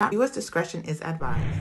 Viewers' discretion is advised.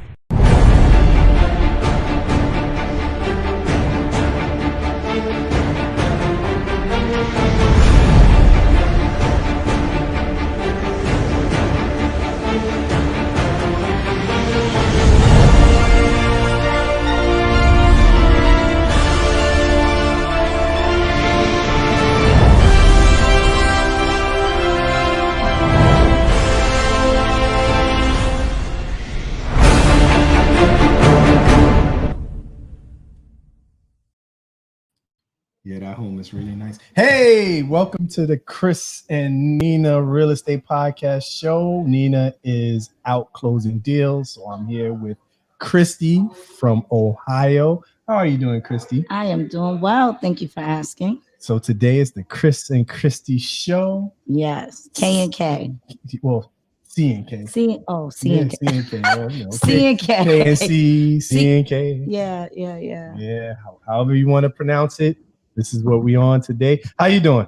Yeah, that home is really nice. Hey, welcome to the Chris and Nina Real Estate Podcast Show. Nina is out closing deals, so I'm here with Christy from Ohio. How are you doing, Christy? I am doing well. Thank you for asking. So today is the Chris and Christy Show. Yes, K and K. Well, C and K. C and K. C and K. Well, you know, C and K. K and C and K. Yeah. Yeah, however you want to pronounce it. This is what we on today. How you doing?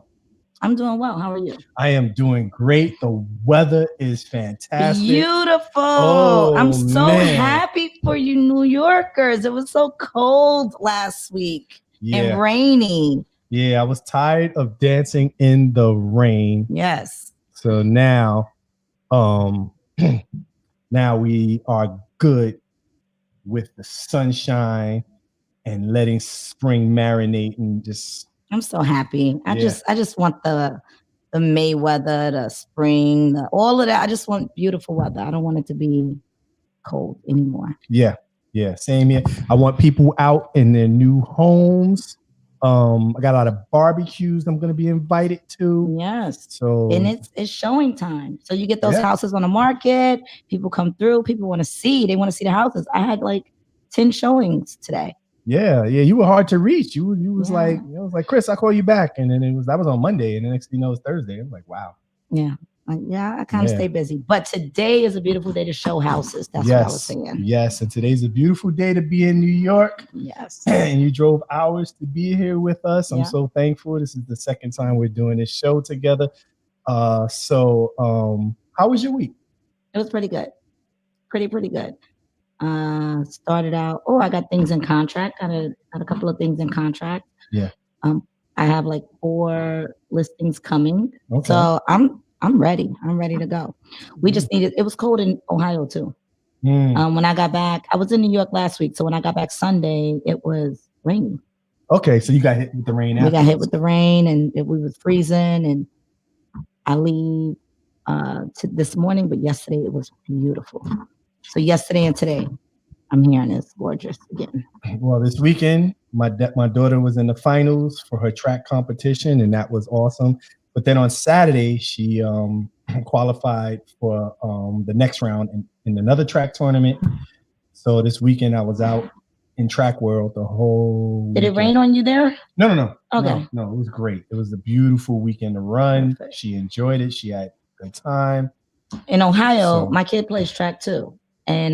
I'm doing well. How are you? I am doing great. The weather is fantastic. Beautiful. Oh, I'm so happy for you New Yorkers. It was so cold last week and rainy. Yeah, I was tired of dancing in the rain. Yes. So now, now we are good with the sunshine and letting spring marinate and just. I'm so happy. I just want the May weather, the spring, all of that. I just want beautiful weather. I don't want it to be cold anymore. Yeah, same here. I want people out in their new homes. I got a lot of barbecues I'm going to be invited to. Yes. So and it's showing time. So you get those houses on the market. People come through. People want to see. They want to see the houses. I had like 10 showings today. Yeah. You were hard to reach. You was like, Chris, I'll call you back. And then that was on Monday. And the next thing you know, it's Thursday. I'm like, wow. Yeah. I kind of stay busy. But today is a beautiful day to show houses. That's what I was saying. Yes. And today's a beautiful day to be in New York. Yes. And you drove hours to be here with us. I'm so thankful. This is the second time we're doing this show together. So how was your week? It was pretty good. Pretty good. Started out, I got things in contract. Got a couple of things in contract. Yeah. I have like 4 listings coming. Okay. So I'm ready. I'm ready to go. We just needed, it was cold in Ohio too. When I got back, I was in New York last week. So when I got back Sunday, it was raining. Okay. So you got hit with the rain. We got hit with the rain and we was freezing, and I leave to this morning, but yesterday it was beautiful. So yesterday and today, I'm hearing it's gorgeous again. Well, this weekend, my daughter was in the finals for her track competition, and that was awesome. But then on Saturday, she qualified for the next round in another track tournament. So this weekend, I was out in track world the whole Did it rain on you there? No. Okay. No, it was great. It was a beautiful weekend to run. Perfect. She enjoyed it. She had a good time. In Ohio, my kid plays track too. And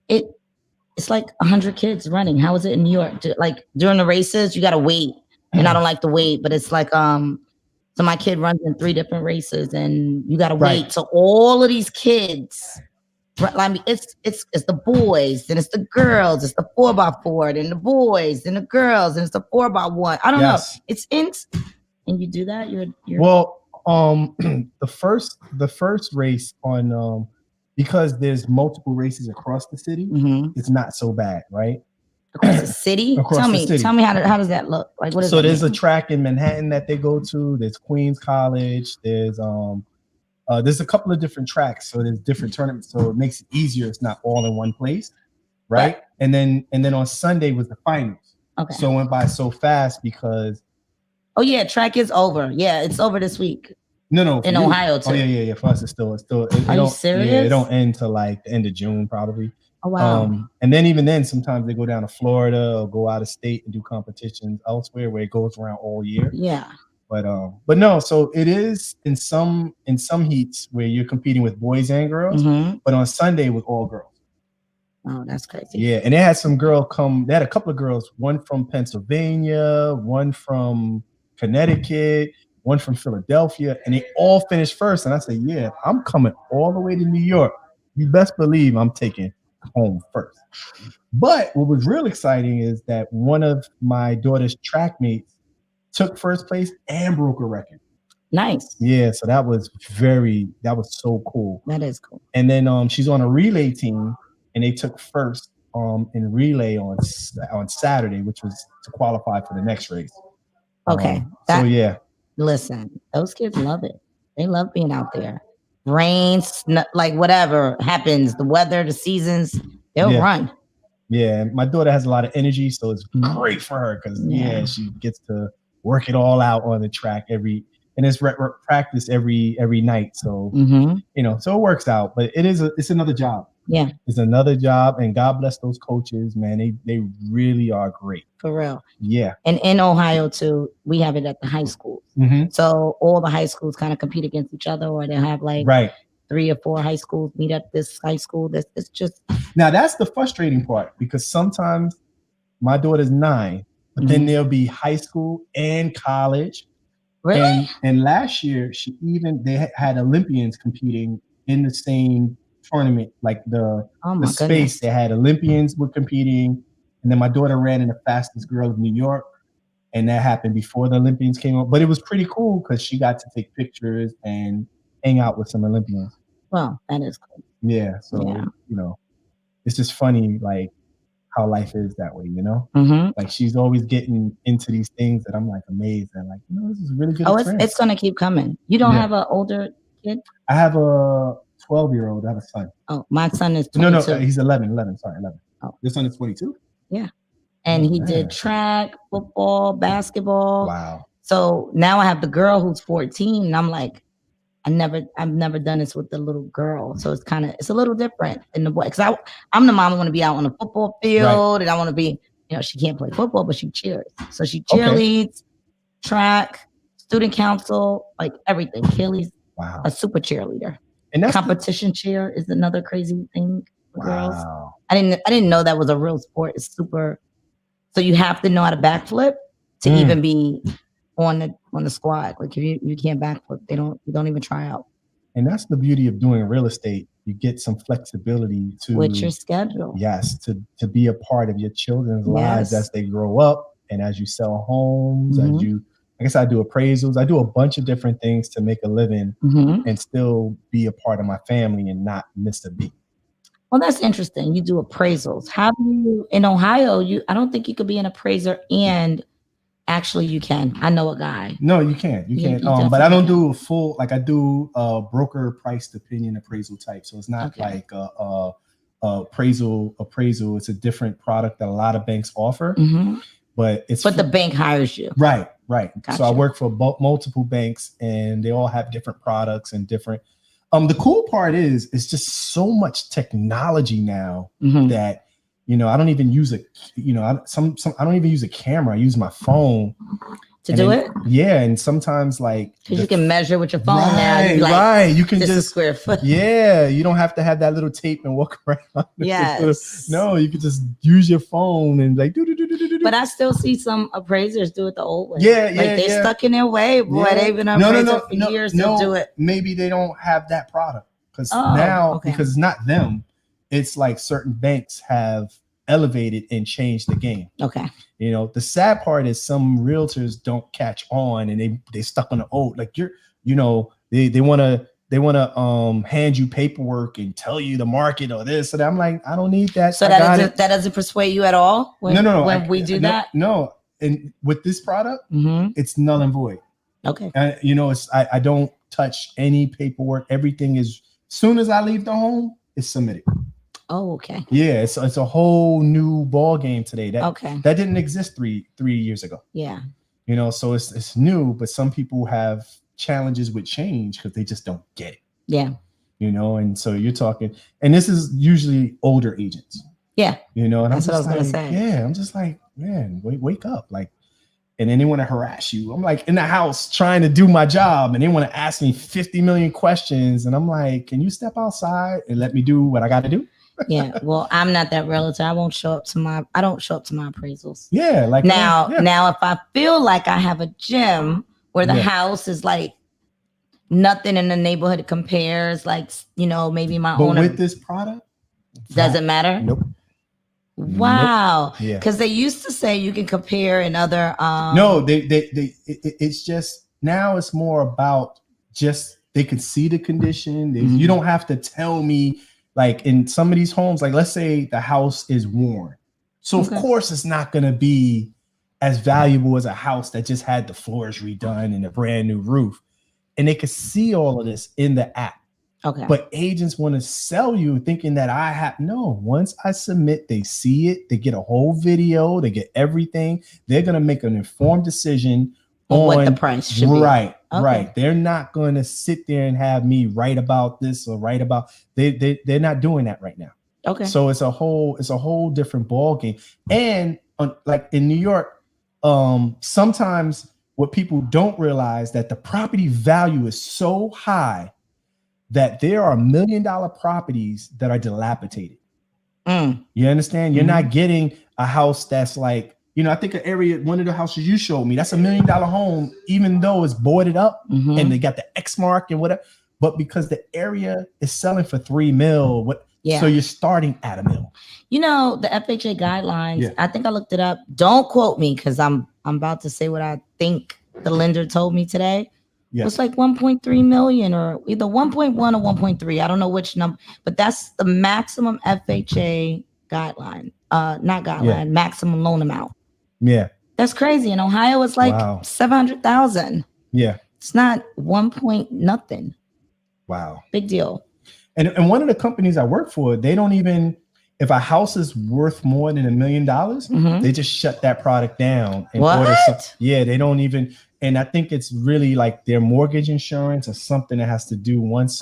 it's like 100 kids running. How is it in New York? Like during the races, you got to wait. And I don't like to wait, but it's like, so my kid runs in 3 different races and you got to wait. So all of these kids, I mean, it's the boys, then it's the girls, it's the 4x4, then the boys, then the girls, and it's the 4x1. I don't know. It's and you do that. You're well, the first race on, because there's multiple races across the city, it's not so bad, right? Across the city? Tell me how does that look? Like, what is so there's a track in Manhattan that they go to. There's Queens College. There's a couple of different tracks. So there's different tournaments. So it makes it easier. It's not all in one place, right? And then on Sunday was the finals. Okay. So it went by so fast because. Oh yeah, track is over. Yeah, it's over this week. No. In Ohio too. Oh yeah. For us, it's still. Are you serious? Yeah, it don't end till like the end of June probably. Oh wow. And then even then, sometimes they go down to Florida or go out of state and do competitions elsewhere where it goes around all year. Yeah. But no. So it is in some heats where you're competing with boys and girls. But on Sunday it was all girls. Oh, that's crazy. Yeah, and they had some girl come. They had a couple of girls. One from Pennsylvania, one from Connecticut, one from Philadelphia, and they all finished first. And I said, yeah, I'm coming all the way to New York you best believe I'm taking home first. But what was real exciting is that one of my daughter's track mates took first place and broke a record. Nice. Yeah, so that was so cool. That is cool. And then she's on a relay team, and they took first in relay on Saturday, which was to qualify for the next race. Okay. So yeah. Listen, those kids love it. They love being out there. Rain, like whatever happens, the weather, the seasons, they'll run. Yeah, my daughter has a lot of energy, so it's great for her because she gets to work it all out on the track and it's practice every night. So so it works out. But it's another job. Yeah, it's another job, and God bless those coaches, man. They really are great. For real. Yeah. And in Ohio too, we have it at the high schools. So all the high schools kind of compete against each other, or they have like 3 or 4 high schools meet at this high school. It's just now that's the frustrating part, because sometimes my daughter's 9, but then there'll be high school and college. Really? And last year they had Olympians competing in the same tournament, like the space. Goodness. They had Olympians were competing, and then my daughter ran in the fastest girl of New York, and that happened before the Olympians came up. But it was pretty cool because she got to take pictures and hang out with some Olympians. Well, that is cool. Yeah, so it's just funny, like how life is that way, Like she's always getting into these things that I'm like amazed and like, this is a really good experience. It's gonna keep coming. You don't have an older kid? I have a 12-year-old. I have a son. Oh, my son is 22. No, he's 11. Sorry, 11. Oh, your son is 22? Yeah. And he did track, football, basketball. Wow. So now I have the girl who's 14, and I'm like, I've never done this with the little girl. So it's a little different in the boy. Because I'm the mom. I want to be out on the football field, and I want to be, she can't play football, but she cheers. So she cheerleads, track, student council, like everything. Kelly's a super cheerleader. And that's competition cheer is another crazy thing for girls. I didn't know that was a real sport. It's super. So you have to know how to backflip to even be on the squad. Like if you can't backflip, you don't even try out. And that's the beauty of doing real estate. You get some flexibility with your schedule. Yes, to be a part of your children's lives as they grow up and as you sell homes, I guess I do appraisals. I do a bunch of different things to make a living and still be a part of my family and not miss a beat. Well, that's interesting. You do appraisals. How do you, in Ohio, I don't think you could be an appraiser and actually you can. I know a guy. No, you can't. You can't. But I don't do a full, like I do a broker priced opinion appraisal type. So it's not like appraisal. It's a different product that a lot of banks offer. But the bank hires you. Right. Gotcha. So I work for multiple banks, and they all have different products and different. The cool part is it's just so much technology now that I don't even use I don't even use a camera. I use my phone to do it. Yeah, and sometimes because you can measure with your phone now. You can just just square foot. Yeah, you don't have to have that little tape and walk around. Yes. No, you can just use your phone and But I still see some appraisers do it the old way. Yeah, they're stuck in their way. Boy, they've been appraiser for years to do it. Maybe they don't have that product because because it's not them. It's like certain banks have elevated and changed the game. Okay. The sad part is some realtors don't catch on and they stuck on the old, like they want to hand you paperwork and tell you the market or this. And I'm like, I don't need that. So that doesn't persuade you at all when we do that? No. And with this product, it's null and void. Okay. I don't touch any paperwork. Everything is, soon as I leave the home, it's submitted. Oh, okay. Yeah, it's a whole new ball game today. That didn't exist three years ago. Yeah. So it's new, but some people have challenges with change because they just don't get it. Yeah. And so you're talking, and this is usually older agents. Yeah. And that's what I was gonna say. Yeah, I'm just like, man, wake up, and then they want to harass you. I'm like in the house trying to do my job, and they want to ask me 50 million questions, and I'm like, can you step outside and let me do what I got to do? Yeah, well, I'm not that realtor. I don't show up to my appraisals. Yeah, now if I feel like I have a gem where the house is like nothing in the neighborhood compares. Like, maybe my But owner. with this product, doesn't matter. Nope. Wow. Nope. Yeah. Because they used to say you can compare in other. No, it's just now it's more about just they could see the condition. You don't have to tell me, like in some of these homes, like let's say the house is worn. So of course it's not going to be as valuable as a house that just had the floors redone and a brand new roof. And they could see all of this in the app. Okay. But agents want to sell you thinking that once I submit, they see it, they get a whole video, they get everything. They're going to make an informed decision on what the price should be. Right. They're not going to sit there and have me write about this or write about, they're not doing that right now. Okay. So it's a whole different ball game. And like in New York, sometimes what people don't realize that the property value is so high that there are $1 million properties that are dilapidated. You understand? You're not getting a house that's like, I think one of the houses you showed me, that's $1 million home, even though it's boarded up and they got the X mark and whatever. But because the area is selling for $3 million, so you're starting at $1 million. The FHA guidelines, I think I looked it up. Don't quote me because I'm about to say what I think the lender told me today. Yeah. It's like 1.3 million or either 1.1 or 1.3. I don't know which number, but that's the maximum FHA guideline. Not guideline, maximum loan amount. Yeah. That's crazy. In Ohio, it's like 700,000. Yeah. It's not 1 point nothing. Wow. Big deal. And one of the companies I work for, they don't even, if a house is worth more than $1 million, they just shut that product down. And they don't even. And I think it's really like their mortgage insurance or something that has to do once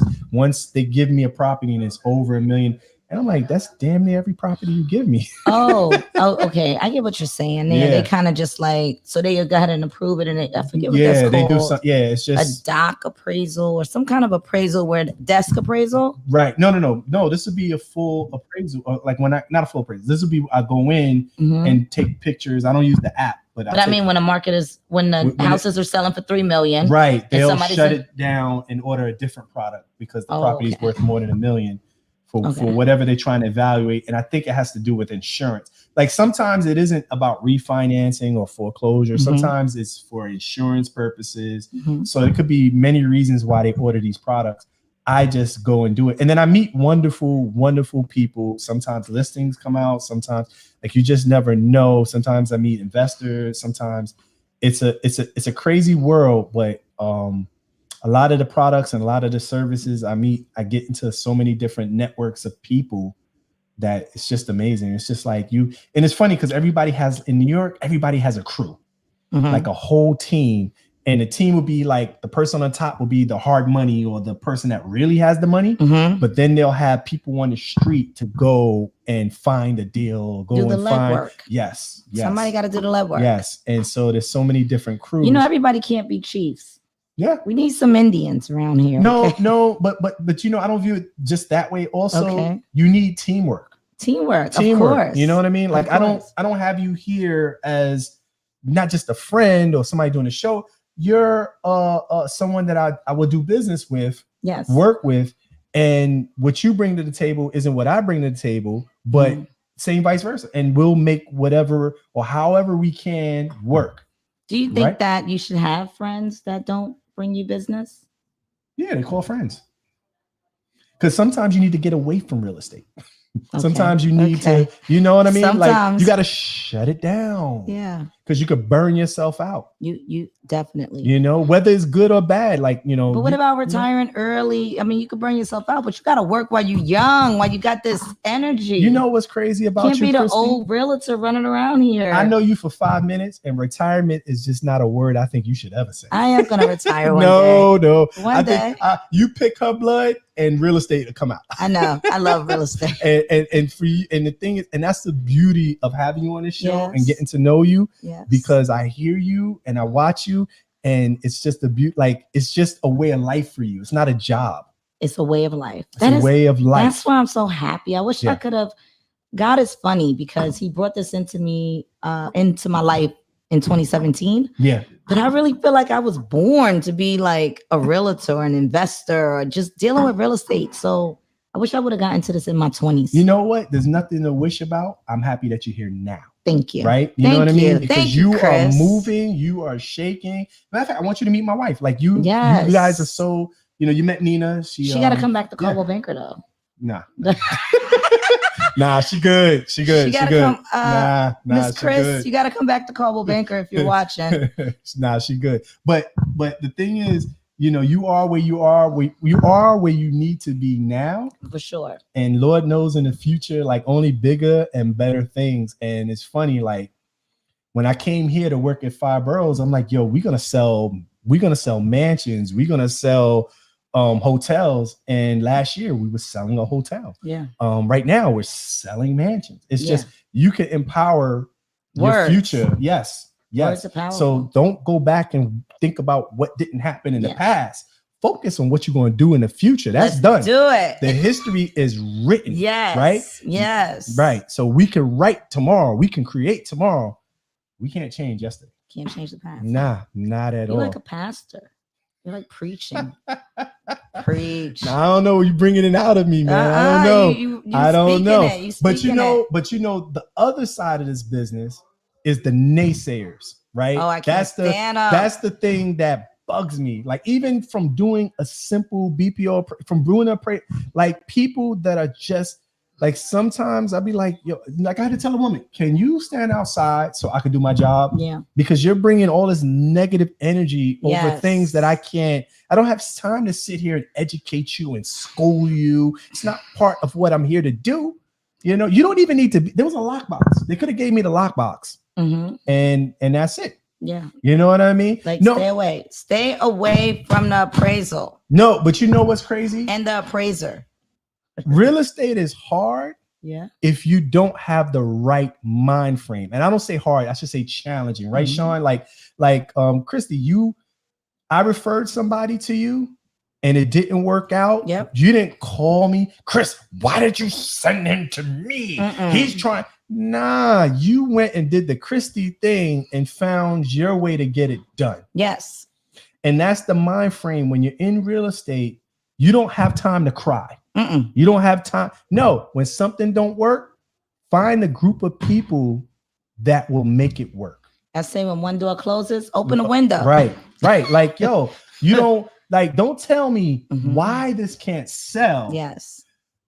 they give me a property and it's over $1 million. And I'm like, that's damn near every property you give me. Okay. I get what you're saying. They kind of just like, so they go ahead and approve it. And I forget what that's called. They do some, it's just a doc appraisal or some kind of appraisal desk appraisal. Right. No. This would be a full appraisal. Like not a full appraisal. This would be, I go in and take pictures. I don't use the app. But I mean, when the houses are selling for $3 million. Right. They'll shut it down and order a different product because the property is worth more than $1 million. For whatever they're trying to evaluate. And I think it has to do with insurance. Like sometimes it isn't about refinancing or foreclosure. Sometimes it's for insurance purposes. So it could be many reasons why they order these products. I just go and do it. And then I meet wonderful, wonderful people. Sometimes listings come out. Sometimes like you just never know. Sometimes I meet investors. Sometimes it's a crazy world, but a lot of the products and a lot of the services I meet, I get into so many different networks of people that it's just amazing. It's just like and it's funny because in New York, everybody has a crew, like a whole team. And the team would be like, the person on top will be the hard money or the person that really has the money. But then they'll have people on the street to go and find a deal, do the legwork. Yes. Somebody got to do the legwork. Yes. And so there's so many different crews. Everybody can't be chiefs. Yeah, we need some Indians around here. No, but I don't view it just that way. Also, you need teamwork. Of course. You know what I mean? Like I don't have you here as not just a friend or somebody doing a show. You're someone that I will do business with, work with, and what you bring to the table isn't what I bring to the table, but same vice versa, and we'll make whatever or however we can work. Do you think that you should have friends that don't bring you business? Yeah, they call friends. Because sometimes you need to get away from real estate. Sometimes you need to, you know what I mean? Sometimes. Like you got to shut it down. Yeah. Because you could burn yourself out. You definitely. Whether it's good or bad, like, But what about retiring early? I mean, you could burn yourself out, but you got to work while you're young, while you got this energy. You know what's crazy about Can't be the old realtor running around here. I know you for 5 minutes, and retirement is just not a word I think you should ever say. I am going to retire one day. No. One day. You pick her blood and real estate will come out. I know. I love real estate. and for you, and the thing is, and that's the beauty of having you on this show and getting to know you, because I hear you and I watch you, and it's just a beauty. Like it's just a way of life for you. It's not a job. It's a way of life. It's a way of life. That's why I'm so happy. I wish I could have. God is funny because He brought this into my life in 2017. Yeah. But I really feel like I was born to be like a realtor, an investor, or just dealing with real estate. So I wish I would have gotten into this in my 20s. You know what? There's nothing to wish about. I'm happy that you're here now. Thank you. Right? You know what I mean? Because Thank you Chris. are moving, you are shaking. Matter of fact, I want you to meet my wife. Like you guys are so, you met Nina. She got to come back to Caldwell Banker though. Nah. Nah, she good. She good. She good. Come, Miss Chris, good. you got to come back to Caldwell Banker if you're watching. Nah, she good. But the thing is, you are where you are. You are where you need to be now. For sure. And Lord knows in the future, like only bigger and better things. And it's funny, like when I came here to work at Five Boroughs, I'm like, yo, we're gonna sell mansions, we're gonna sell hotels. And last year we were selling a hotel. Yeah. Right now we're selling mansions. It's just you can empower your future. Yes. So don't go back and think about what didn't happen in the past. Focus on what you're going to do in the future. That's done. Do it. The history is written. Yes. Right? Yes. Right. So we can write tomorrow. We can create tomorrow. We can't change yesterday. Can't change the past. Nah, not at all. You're like a pastor. You're like preaching. Preach. Now, I don't know. You bringing it out of me, man. I don't know. You I don't know. But the other side of this business is the naysayers, right? Oh, I can't stand up. That's the thing that bugs me. Like even from doing a simple BPO, from doing like people that are just like, sometimes I'll be like, yo, like I had to tell a woman, can you stand outside so I can do my job? Yeah. Because you're bringing all this negative energy over things that I don't have time to sit here and educate you and school you. It's not part of what I'm here to do. You don't even need to be. There was a lockbox. They could have gave me the lockbox. Mm-hmm. And that's it. Yeah. You know what I mean? Like, stay away from the appraisal. No, but you know what's crazy? And the appraiser. Real estate is hard. Yeah. If you don't have the right mind frame. And I don't say hard, I should say challenging, right, Shone? Like Christy, I referred somebody to you and it didn't work out. Yep. You didn't call me, Chris, why did you send him to me? He's trying. Nah, you went and did the Christy thing and found your way to get it done. Yes. And that's the mind frame. When you're in real estate, you don't have time to cry. You don't have time. No, when something don't work, find a group of people that will make it work. I say when one door closes, open a window. Right. Like, yo, don't tell me why this can't sell. Yes.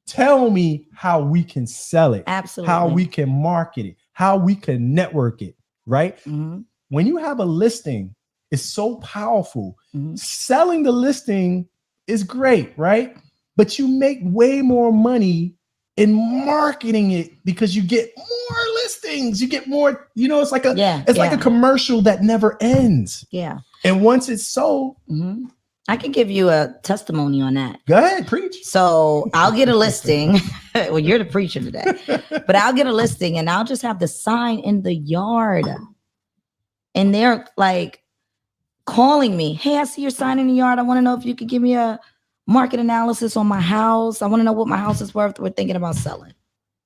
Tell me how we can sell it. Absolutely. How we can market it, how we can network it, right? When you have a listing, it's so powerful. Selling the listing is great, right? But you make way more money in marketing it because you get more listings. You get more, it's like like a commercial that never ends. Yeah. And once it's sold, I can give you a testimony on that. Go ahead, preach. So I'll get a listing. Well, you're the preacher today, but I'll get a listing and I'll just have the sign in the yard. And they're like calling me. Hey, I see your sign in the yard. I want to know if you could give me a market analysis on my house. I want to know what my house is worth. We're thinking about selling.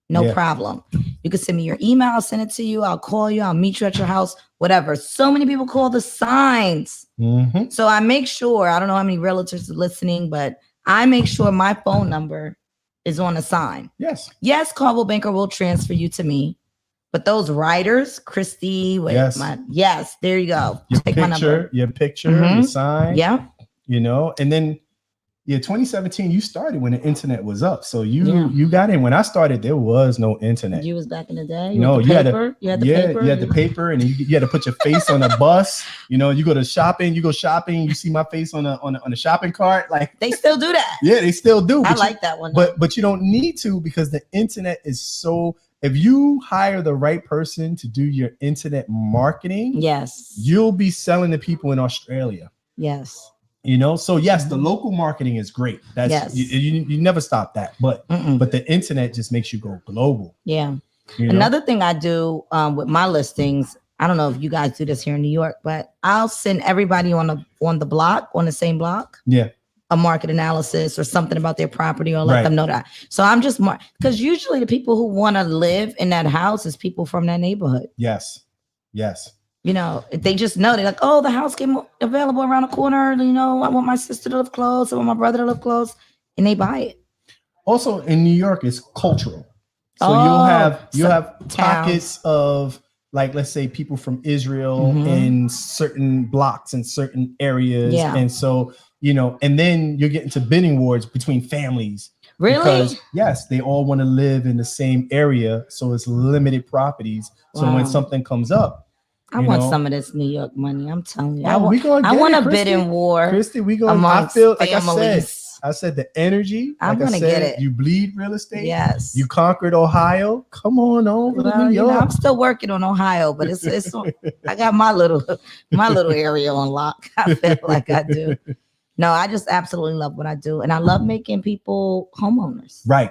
No problem. You can send me your email. I'll send it to you. I'll call you. I'll meet you at your house, whatever. So many people call the signs. So I make sure, I don't know how many realtors are listening, but I make sure my phone number is on a sign. Yes, Caldwell Banker will transfer you to me. But those writers, Christy, there you go. Take my number. Your picture, your sign. Yeah. And then 2017, you started when the internet was up. So you got in. When I started, there was no internet. You was back in the day? You had the paper? You had the paper and you had to put your face on a bus. You go shopping, you see my face on a shopping cart. Like they still do that. Yeah, they still do. I like that one. But you don't need to because the internet is so, if you hire the right person to do your internet marketing, you'll be selling to people in Australia. Yes. So yes, the local marketing is great. That's you never stop that, but the internet just makes you go global. Yeah. Another thing I do with my listings, I don't know if you guys do this here in New York, but I'll send everybody on the same block. Yeah. A market analysis or something about their property or let them know that. So I'm just because usually the people who want to live in that house is people from that neighborhood. Yes. you know, they just know, they're like, oh, the house came available around the corner. You know, I want my sister to live close. I want my brother to live close, and they buy it. Also in New York, it's cultural. So you'll have pockets of, like, let's say people from Israel in certain blocks and certain areas. Yeah. And so, you know, and then you're getting to bidding wars between families. Really? Because yes, they all want to live in the same area. So it's limited properties. So when something comes up, I want some of this New York money. I'm telling you. I want a bidding war. Christy, I feel like I said the energy. I'm gonna get it. You bleed real estate. Yes. You conquered Ohio. Come on over to New York. You know, I'm still working on Ohio, but it's I got my little area on lock. I feel like I do. No, I just absolutely love what I do, and I love making people homeowners. Right,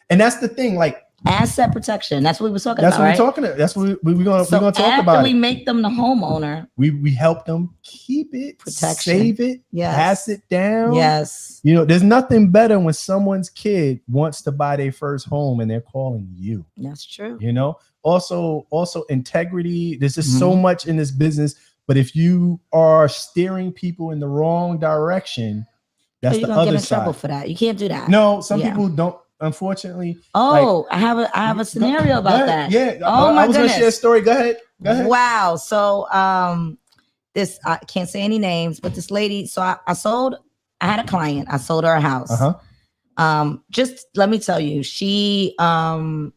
and that's the thing. Like asset protection. That's what we were talking about. That's what we're gonna talk about. After we make them the homeowner, we help them keep it, protection, save it, pass it down. Yes. You know, there's nothing better when someone's kid wants to buy their first home and they're calling you. That's true. You know, also integrity. There's just so much in this business, but if you are steering people in the wrong direction, that's the other side. You're gonna get in trouble for that. You can't do that. No, some people don't. Unfortunately. Oh, like, I have a scenario about that. Yeah. Oh my goodness. I was gonna share a story. Go ahead. Wow. So this, I can't say any names, but this lady, so I had a client. I sold her a house. Just let me tell you, she and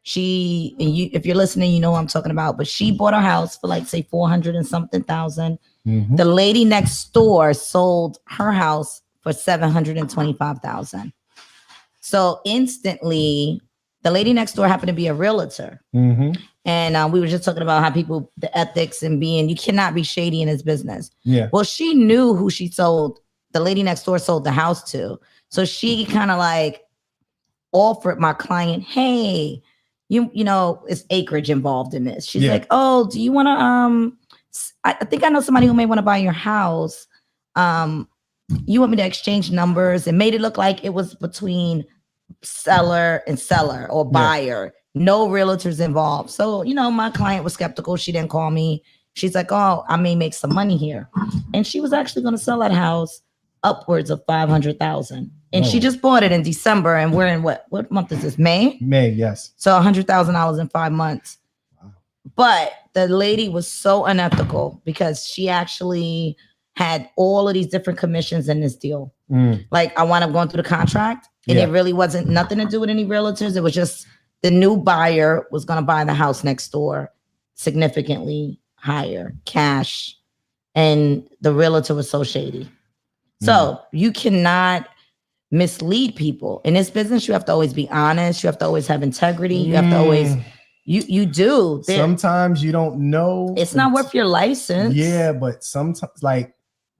you, if you're listening, you know what I'm talking about, but she bought her house for like say 400 and something thousand. The lady next door sold her house for 725,000. So instantly, the lady next door happened to be a realtor. And we were just talking about how people, the ethics and you cannot be shady in his business. Yeah. Well, she knew who the lady next door sold the house to. So she kind of like offered my client, hey, you know, it's acreage involved in this. She's like, oh, do you want to, I think I know somebody who may want to buy your house. You want me to exchange numbers, and made it look like it was between seller or buyer, no realtors involved. So, you know, my client was skeptical. She didn't call me. She's like, oh, I may make some money here. And she was actually going to sell that house upwards of 500,000. And she just bought it in December. And we're in what month is this? May? May, yes. So $100,000 in 5 months. Wow. But the lady was so unethical because she actually had all of these different commissions in this deal. Like I wound up going through the contract, and it really wasn't nothing to do with any realtors. It was just the new buyer was going to buy the house next door significantly higher cash, and the realtor was so shady. So you cannot mislead people in this business. You have to always be honest. You have to always have integrity. You have to always you do. Sometimes you don't know. It's not worth your license. Yeah, but sometimes, like,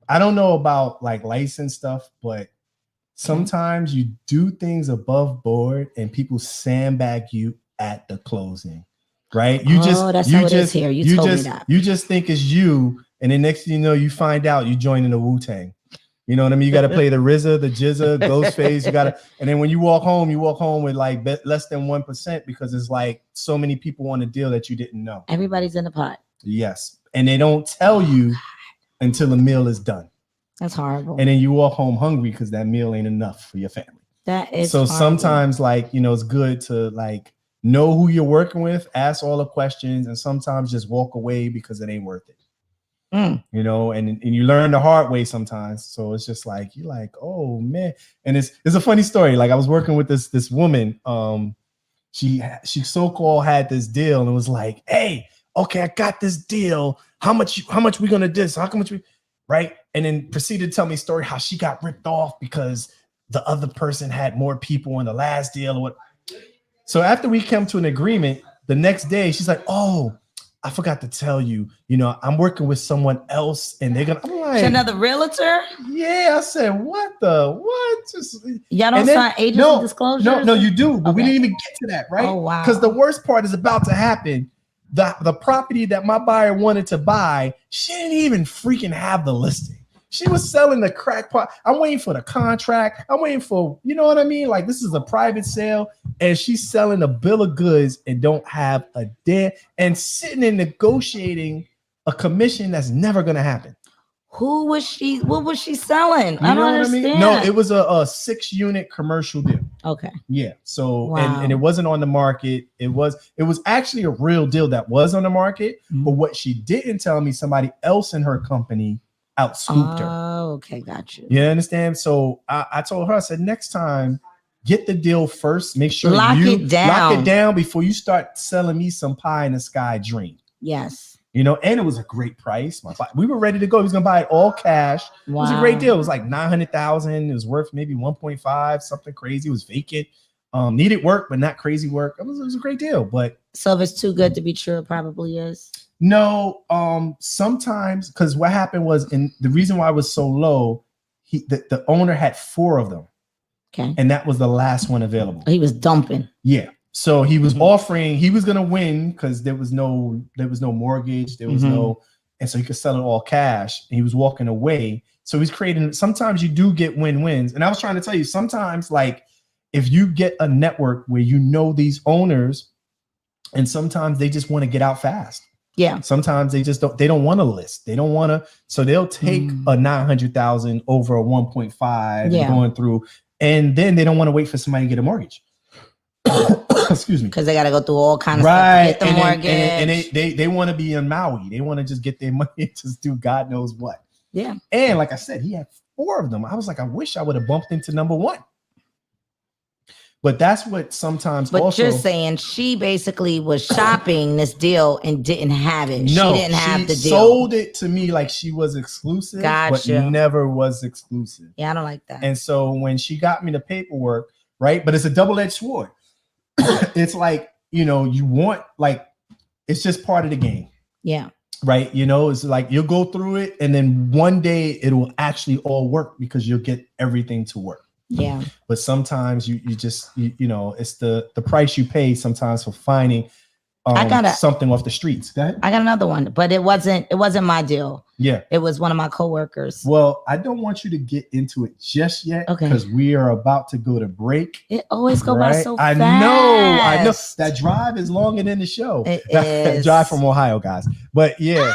I don't know about like license stuff, but sometimes you do things above board and people sandbag you at the closing, right? You that's how it is here. You told me that. You just think it's you, and then next thing you know, you find out you joining the Wu-Tang. You know what I mean? You got to play the RZA, the Jizza, Ghostface. You got to, and then when you walk home with like less than 1% because it's like so many people on a deal that you didn't know. Everybody's in the pot. Yes, and they don't tell you until the meal is done. That's horrible. And then you walk home hungry because that meal ain't enough for your family. That is so horrible. Sometimes, like, you know, it's good to like know who you're working with, ask all the questions, and sometimes just walk away because it ain't worth it. You know, and you learn the hard way sometimes. So it's just like you're like, oh man. And it's a funny story. Like I was working with this woman. She so-called had this deal and it was like, hey, okay, I got this deal. How much we gonna do? How much we right? And then proceeded to tell me a story how she got ripped off because the other person had more people in the last deal or what. So after we came to an agreement, the next day she's like, oh, I forgot to tell you, you know, I'm working with someone else and they're gonna, I'm like, another realtor? Yeah, I said, what? Just, y'all don't sign agency disclosures? No, you do, but we didn't even get to that, right? Oh, wow. Because the worst part is about to happen. The property that my buyer wanted to buy, she didn't even freaking have the listing. She was selling the crack pot. I'm waiting for the contract. I'm waiting for, you know what I mean? Like this is a private sale and she's selling a bill of goods and don't have a damn and sitting and negotiating a commission that's never going to happen. Who was she? What was she selling? I don't understand. I mean? No, it was a 6-unit commercial deal. Okay. Yeah. So wow. and it wasn't on the market. It was actually a real deal that was on the market. Mm-hmm. But what she didn't tell me, somebody else in her company outscooped her. Oh, okay, got you. You understand? So I told her, I said, next time, get the deal first. Make sure lock it down before you start selling me some pie in the sky dream. Yes. You know, and it was a great price. We were ready to go. He was gonna buy it all cash. Wow. It was a great deal. It was like $900,000. It was worth maybe 1.5, something crazy. It was vacant. Needed work, but not crazy work. It was a great deal. But so if it's too good to be true, it probably is. No, sometimes, because what happened was, and the reason why it was so low, the owner had 4 of them. Okay. And that was the last one available. He was dumping. Yeah. So he was offering, he was gonna win because there was no mortgage, there was no, and so he could sell it all cash. And he was walking away. So he's creating, sometimes you do get win-wins. And I was trying to tell you, sometimes like if you get a network where you know these owners, and sometimes they just want to get out fast. Yeah. Sometimes they don't want to list. They don't want to, so they'll take a 900,000 over a 1.5 going through, and then they don't want to wait for somebody to get a mortgage. Excuse me. Because they got to go through all kinds of stuff to get the mortgage. And they want to be in Maui. They want to just get their money and just do God knows what. Yeah. And like I said, he had 4 of them. I was like, I wish I would have bumped into number 1. But that's what sometimes. But also, you're saying she basically was shopping this deal and didn't have it. No, she didn't have the deal. Sold it to me like she was exclusive, gotcha. But never was exclusive. Yeah, I don't like that. And so when she got me the paperwork, right? But it's a double-edged sword. It's like, you know, you want, like, it's just part of the game. Yeah. Right. You know, it's like you'll go through it and then one day it will actually all work because you'll get everything to work. Yeah. But sometimes you know, it's the price you pay sometimes for finding something off the streets. Go ahead. I got another one, but it wasn't my deal. Yeah. It was one of my coworkers. Well, I don't want you to get into it just yet. Okay. Because we are about to go to break. It always goes by so fast. I know. That drive is longer than the show. It is. Drive from Ohio, guys. But yeah.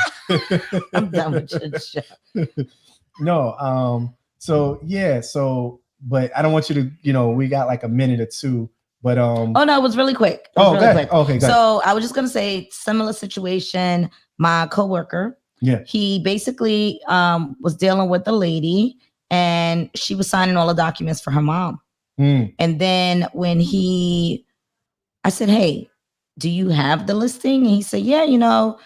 I'm done with your show. No. But I don't want you to, you know, we got like a minute or two. But oh no, it was really quick. Quick. Okay, so I was just gonna say similar situation. My coworker, he basically was dealing with a lady and she was signing all the documents for her mom. And then when I said, hey, do you have the listing? And he said, yeah, you know.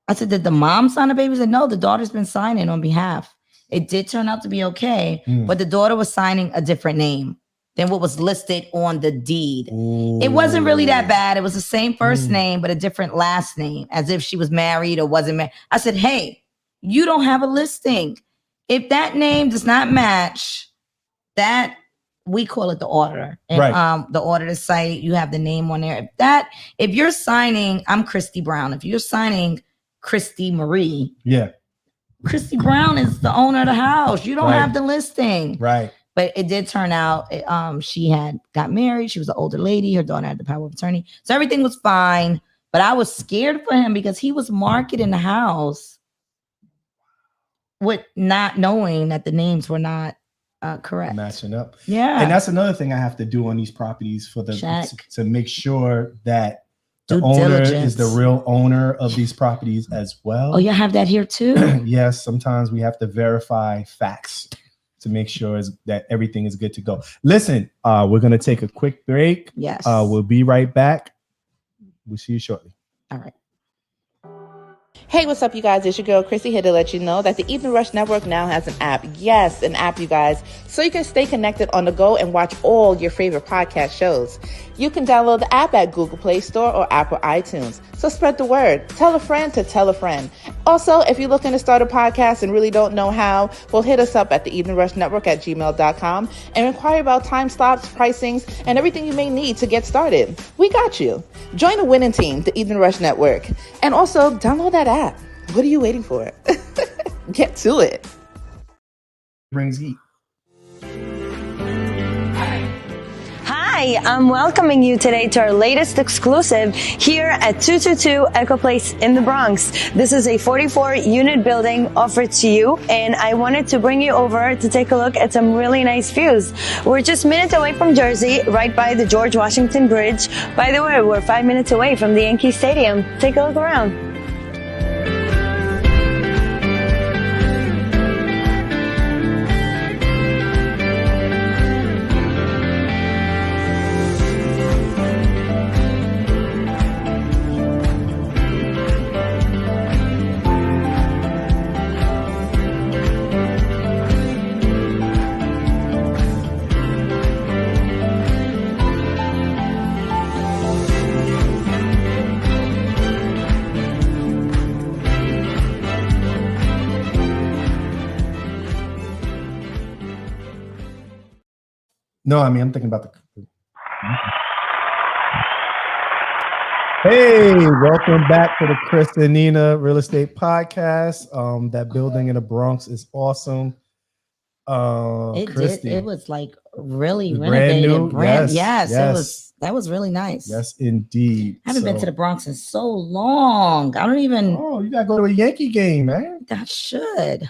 I said, did the mom sign the baby? He said, no, the daughter's been signing on behalf. It did turn out to be okay, but the daughter was signing a different name than what was listed on the deed. Ooh. It wasn't really that bad. It was the same first name, but a different last name, as if she was married or wasn't married. I said, hey, you don't have a listing. If that name does not match, that we call it the auditor. And the auditor site, you have the name on there. If you're signing, I'm Christy Brown. If you're signing Christy Marie, Christy Brown is the owner of the house. You don't have the listing. Right. But it did turn out she had got married. She was an older lady. Her daughter had the power of attorney. So everything was fine. But I was scared for him because he was marketing the house with not knowing that the names were not correct. Matching up. Yeah. And that's another thing I have to do on these properties to make sure that the owner is the real owner of these properties as well. Oh, you have that here too? Yes. Sometimes we have to verify facts to make sure that everything is good to go. Listen, we're going to take a quick break. Yes. We'll be right back. We'll see you shortly. All right. Hey, what's up, you guys? It's your girl, Chrissy, here to let you know that the Evening Rush Network now has an app. Yes, an app, you guys, so you can stay connected on the go and watch all your favorite podcast shows. You can download the app at Google Play Store or Apple iTunes. So spread the word. Tell a friend to tell a friend. Also, if you're looking to start a podcast and really don't know how, well, hit us up at the Evening Rush Network at gmail.com and inquire about time slots, pricings, and everything you may need to get started. We got you. Join the winning team, the Evening Rush Network. And also, download that app. What are you waiting for? Get to it. Brings heat. Hi, Hi, I'm welcoming you today to our latest exclusive here at 222 Echo Place in the Bronx. This is a 44-unit building offered to you, and I wanted to bring you over to take a look at some really nice views. We're just minutes away from Jersey, right by the George Washington Bridge. By the way, we're 5 minutes away from the Yankee Stadium. Take a look around. No, I mean, I'm thinking about the. Hey, welcome back to the Chris and Nina Real Estate Podcast. That building in the Bronx is awesome. It was like really brand renovated. new. Yes. That was really nice. Yes, indeed. I haven't been to the Bronx in so long. I don't even. Oh, you gotta go to a Yankee game, man. I should.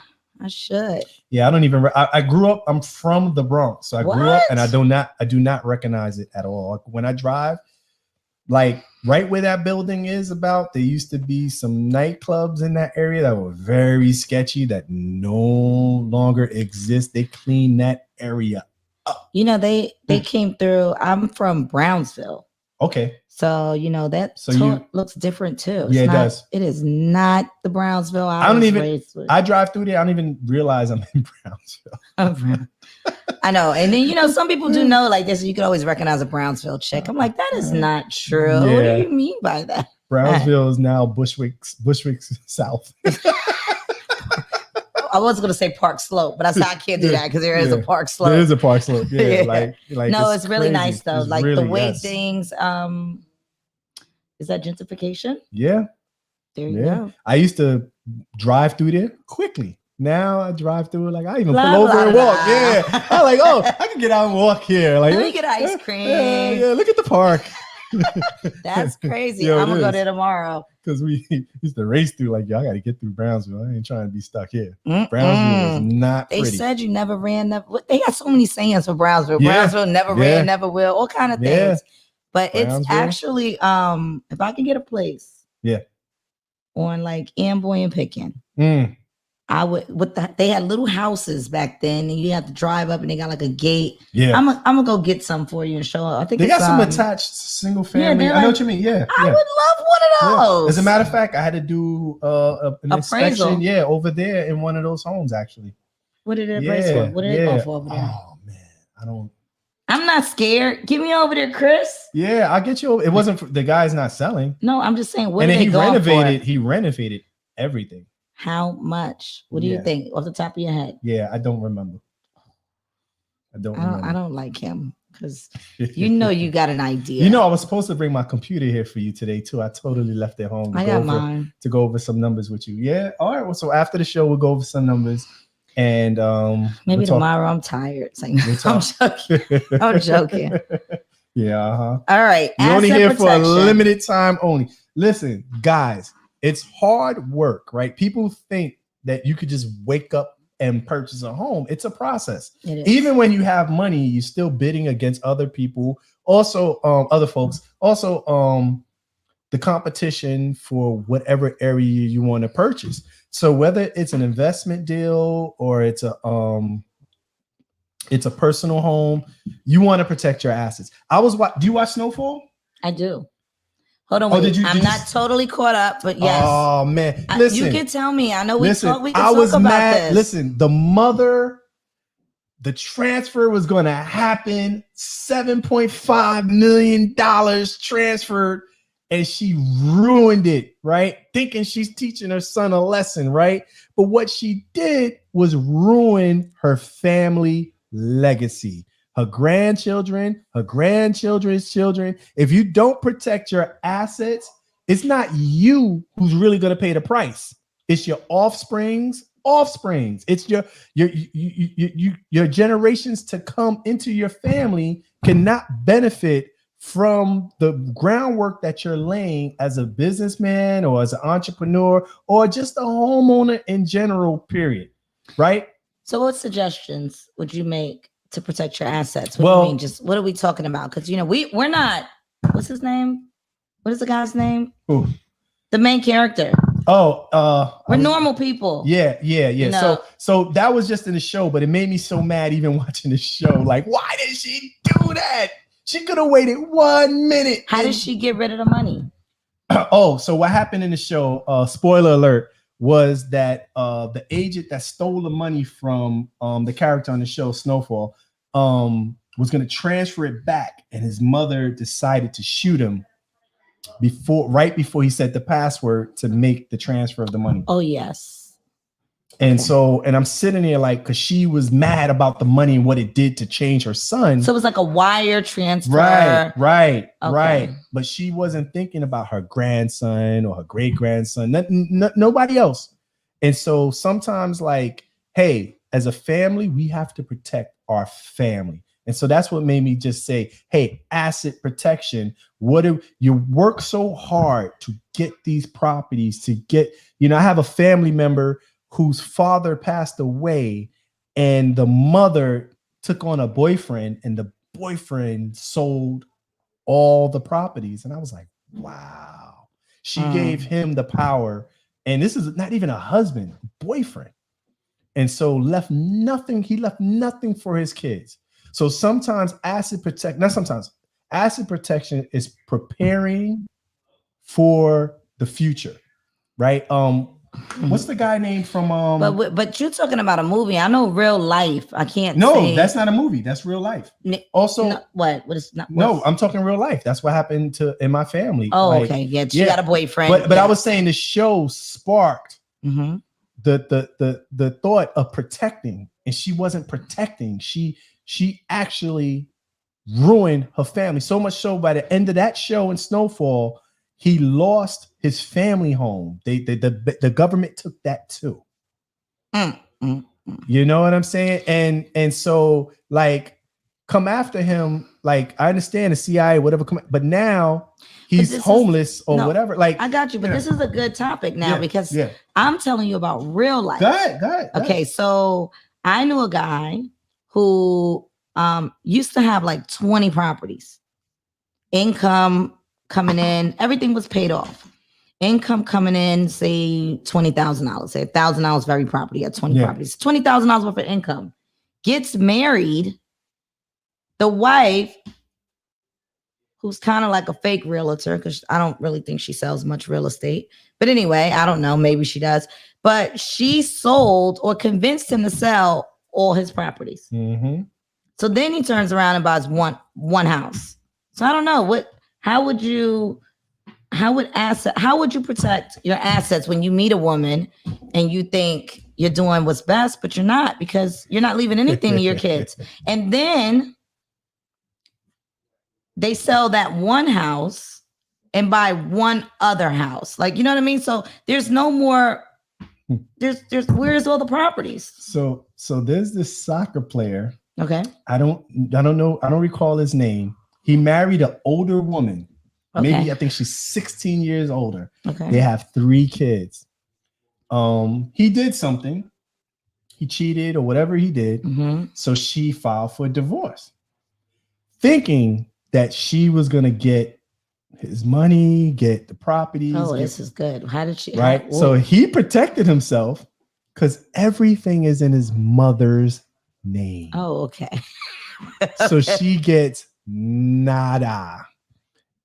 Yeah, I don't even. I grew up. I'm from the Bronx, so I grew up, and I do not recognize it at all. When I drive, like right where that building is, there used to be some nightclubs in that area that were very sketchy that no longer exist. They cleaned that area up. You know, they came through. I'm from Brownsville. Okay. So, you know, that looks different too. It does. It is not the Brownsville. I drive through there. I don't even realize I'm in Brownsville. I know. And then, you know, some people do know like this. You can always recognize a Brownsville chick. I'm like, that is not true. Yeah. What do you mean by that? Brownsville is now Bushwick's South. I was going to say Park Slope, but I said I can't do that because there is a Park Slope. There is a Park Slope. Yeah. like no, it's really nice though. It's like really, the way things, is that gentrification? Yeah. There you go. I used to drive through there quickly. Now I drive through like I even pull over and walk. Yeah. I'm like, oh, I can get out and walk here. Like, let me get ice cream. Yeah, look at the park. That's crazy. I'm gonna go there tomorrow. Because we used to race through like, I gotta get through Brownsville. I ain't trying to be stuck here. Brownsville is not pretty. They said you never ran, they got so many sayings for Brownsville. Brownsville never ran, never will, all kind of things. But it's actually if I can get a place on like Amboy and Pickin, I would they had little houses back then, and you have to drive up, and they got like a gate. Yeah, I'm gonna go get some for you and show up. I think they got some attached single family. Yeah, I know what you mean. Yeah, I would love one of those. As a matter of fact, I had to do an inspection. Yeah, over there in one of those homes actually. What did it price for? What did it go for over there? Oh man, I'm not scared. Get me over there, Chris. Yeah, I'll get you over. It wasn't the guy's not selling. No, I'm just saying. What? And then he renovated everything. How much? What do you think off the top of your head? Yeah, I don't remember. I don't like him because you know you got an idea. You know, I was supposed to bring my computer here for you today too. I totally left it home. I got mine to go over some numbers with you. Yeah. All right. Well, so after the show, we'll go over some numbers. And maybe tomorrow. I'm tired. I'm joking. I'm joking. Yeah. All right. You're only here for a limited time only. Listen, guys. It's hard work, right? People think that you could just wake up and purchase a home. It's a process. Even when you have money, you're still bidding against other people, also other folks, also the competition for whatever area you want to purchase. So whether it's an investment deal or it's a personal home, you want to protect your assets. Do you watch Snowfall? I do. Hold on, I'm not totally caught up, but yes. Oh man, listen. You can tell me. I know we can talk about this. Listen, the transfer was going to happen. $7.5 million transferred, and she ruined it, right? Thinking she's teaching her son a lesson, right? But what she did was ruin her family legacy. Her grandchildren, her grandchildren's children. If you don't protect your assets, it's not you who's really going to pay the price. It's your offsprings offsprings. It's your generations to come into your family cannot benefit from the groundwork that you're laying as a businessman or as an entrepreneur or just a homeowner in general, period. Right? So what suggestions would you make to protect your assets? What do you mean? Just what are we talking about? Because we're not, what's his name? What is the guy's name? Who? The main character. We're normal people. Yeah. So that was just in the show, but it made me so mad even watching the show. Like, why did she do that? She could have waited 1 minute. How did she get rid of the money? So what happened in the show, spoiler alert, was that the agent that stole the money from the character on the show, Snowfall, was going to transfer it back, and his mother decided to shoot him right before he said the password to make the transfer of the money. Oh, yes. And so, and I'm sitting there like, because she was mad about the money and what it did to change her son. So it was like a wire transfer. Right. But she wasn't thinking about her grandson or her great grandson, nobody else. And so sometimes, like, hey, as a family, we have to protect our family. And so that's what made me just say, hey, asset protection. What do you work so hard to get these properties to get, I have a family member whose father passed away and the mother took on a boyfriend and the boyfriend sold all the properties. And I was like, wow, she gave him the power. And this is not even a husband, boyfriend. And so he left nothing for his kids. So sometimes asset protection is preparing for the future, right? What's the guy named from? But you're talking about a movie. I know real life. I can't. No, that's not a movie. That's real life. Also, what is not? No, I'm talking real life. That's what happened in my family. Oh, like, okay, yeah. She got a boyfriend. But I was saying the show sparked the thought of protecting, and she wasn't protecting. She actually ruined her family so much so by the end of that show in Snowfall, he lost his family home. The government took that too. You know what I'm saying? And so, like, come after him. Like, I understand the CIA, whatever, but now he's homeless or whatever. Like, I got you, but this is a good topic now because I'm telling you about real life. Go ahead. Okay, so I knew a guy who used to have like 20 properties. Income coming in, everything was paid off. Income coming in, say $20,000. Say $1,000 for every property at 20 properties. $20,000 worth of income. Gets married. The wife, who's kind of like a fake realtor, because I don't really think she sells much real estate. But anyway, I don't know. Maybe she does. But she sold or convinced him to sell all his properties. Mm-hmm. So then he turns around and buys one house. So I don't know how would you protect your assets when you meet a woman and you think you're doing what's best, but you're not, because you're not leaving anything to your kids. And then they sell that one house and buy one other house. Like, you know what I mean? So there's no more, where's all the properties? So there's this soccer player. Okay. I don't know. I don't recall his name. He married an older woman. Okay. Maybe I think she's 16 years older. Okay. They have 3 kids. He did something. He cheated or whatever he did. Mm-hmm. So she filed for divorce, thinking that she was going to get his money, get the properties. Oh, this is good. How did she? Right. So he protected himself because everything is in his mother's name. Oh, okay. So she gets nada.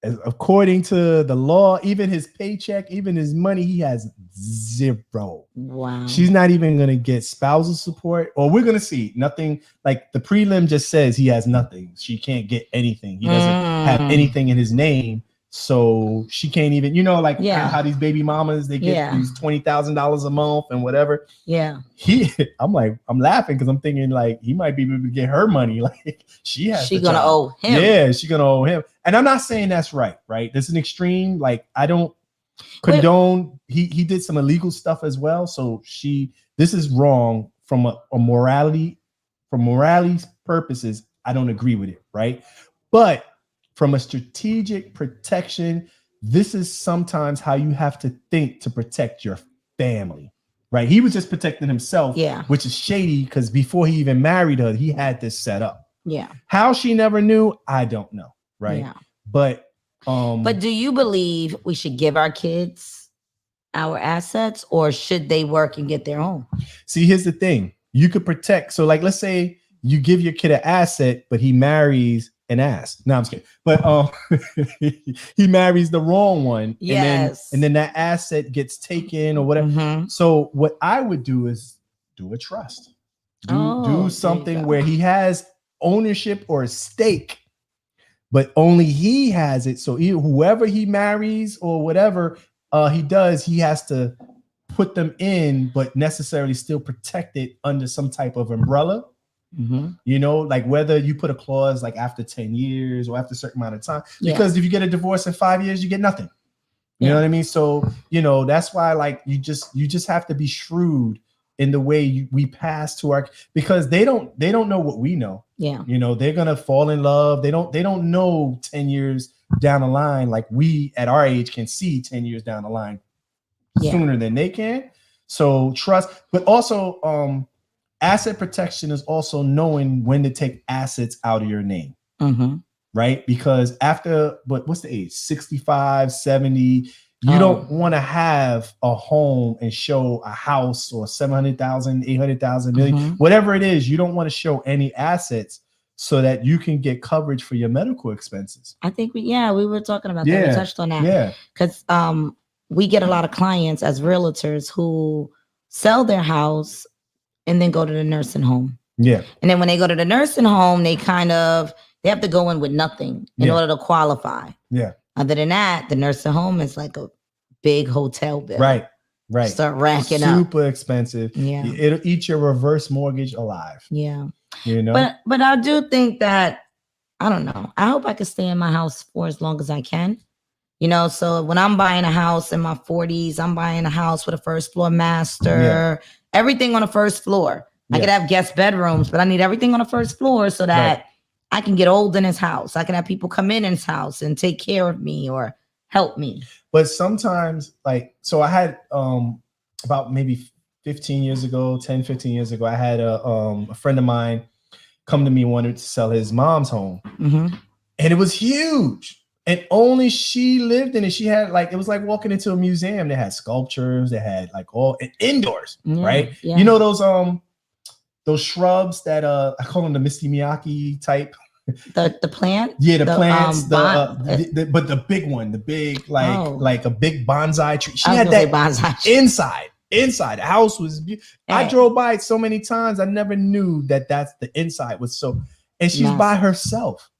According to the law, even his paycheck, even his money, he has 0. Wow. She's not even going to get spousal support, or we're going to see nothing. Like the prelim just says he has nothing. She can't get anything. He doesn't have anything in his name. So she can't even, like how these baby mamas, they get these $20,000 a month and whatever. Yeah. I'm laughing because I'm thinking like he might be able to get her money. Like she gonna owe him. Yeah, she's gonna owe him. And I'm not saying that's right. This is an extreme. Like I don't condone. He did some illegal stuff as well. So this is wrong from a morality. For morality purposes, I don't agree with it, right? But from a strategic protection, this is sometimes how you have to think to protect your family, right? He was just protecting himself, which is shady because before he even married her, he had this set up. Yeah. How she never knew, I don't know, right? Yeah. But do you believe we should give our kids our assets, or should they work and get their own? See, here's the thing. You could protect. So like, let's say you give your kid an asset, but he marries an ass. No, I'm just kidding. But he marries the wrong one. Yes. And then that asset gets taken or whatever. Mm-hmm. So what I would do is do a trust. Do something where he has ownership or a stake, but only he has it. So whoever he marries or whatever he does, he has to put them in, but necessarily still protect it under some type of umbrella. Mm-hmm. You know, like whether you put a clause like after 10 years or after a certain amount of time, because if you get a divorce in 5 years, you get nothing. You know what I mean? So, you know, that's why like you just have to be shrewd in the way we pass to our, because they don't know what we know. Yeah. You know, they're going to fall in love. They don't know 10 years down the line, like we at our age can see 10 years down the line sooner than they can. So trust, but also asset protection is also knowing when to take assets out of your name. Mm-hmm. Right? Because what's the age? 65, 70, you don't want to have a home and show a house or 700,000, 800,000 million, whatever it is. You don't want to show any assets so that you can get coverage for your medical expenses. I think we were talking about that. We touched on that. Yeah. Because we get a lot of clients as realtors who sell their house and then go to the nursing home. Yeah. And then when they go to the nursing home, they have to go in with nothing in order to qualify. Yeah. Other than that, the nursing home is like a big hotel bill. Right. Start racking up. Super expensive. Yeah. It'll eat your reverse mortgage alive. Yeah. You know? But I do think that, I don't know. I hope I can stay in my house for as long as I can. You know, so when I'm buying a house in my 40s, I'm buying a house with a first floor master, everything on the first floor. I could have guest bedrooms, but I need everything on the first floor so that I can get old in his house. I can have people come in his house and take care of me or help me. But sometimes, like, so I had about maybe 15 years ago, I had a friend of mine come to me, wanted to sell his mom's home. Mm-hmm. And it was huge. And only she lived in it. She had like, it was like walking into a museum. They had sculptures. They had like all indoors, right? Yeah. You know those shrubs that I call them the Misty Miyake type. The plant? Yeah, the plants. But the big one, the big like a big bonsai tree. She had that bonsai inside. The house was beautiful. I drove by it so many times. I never knew that's the inside was so. And she's by herself,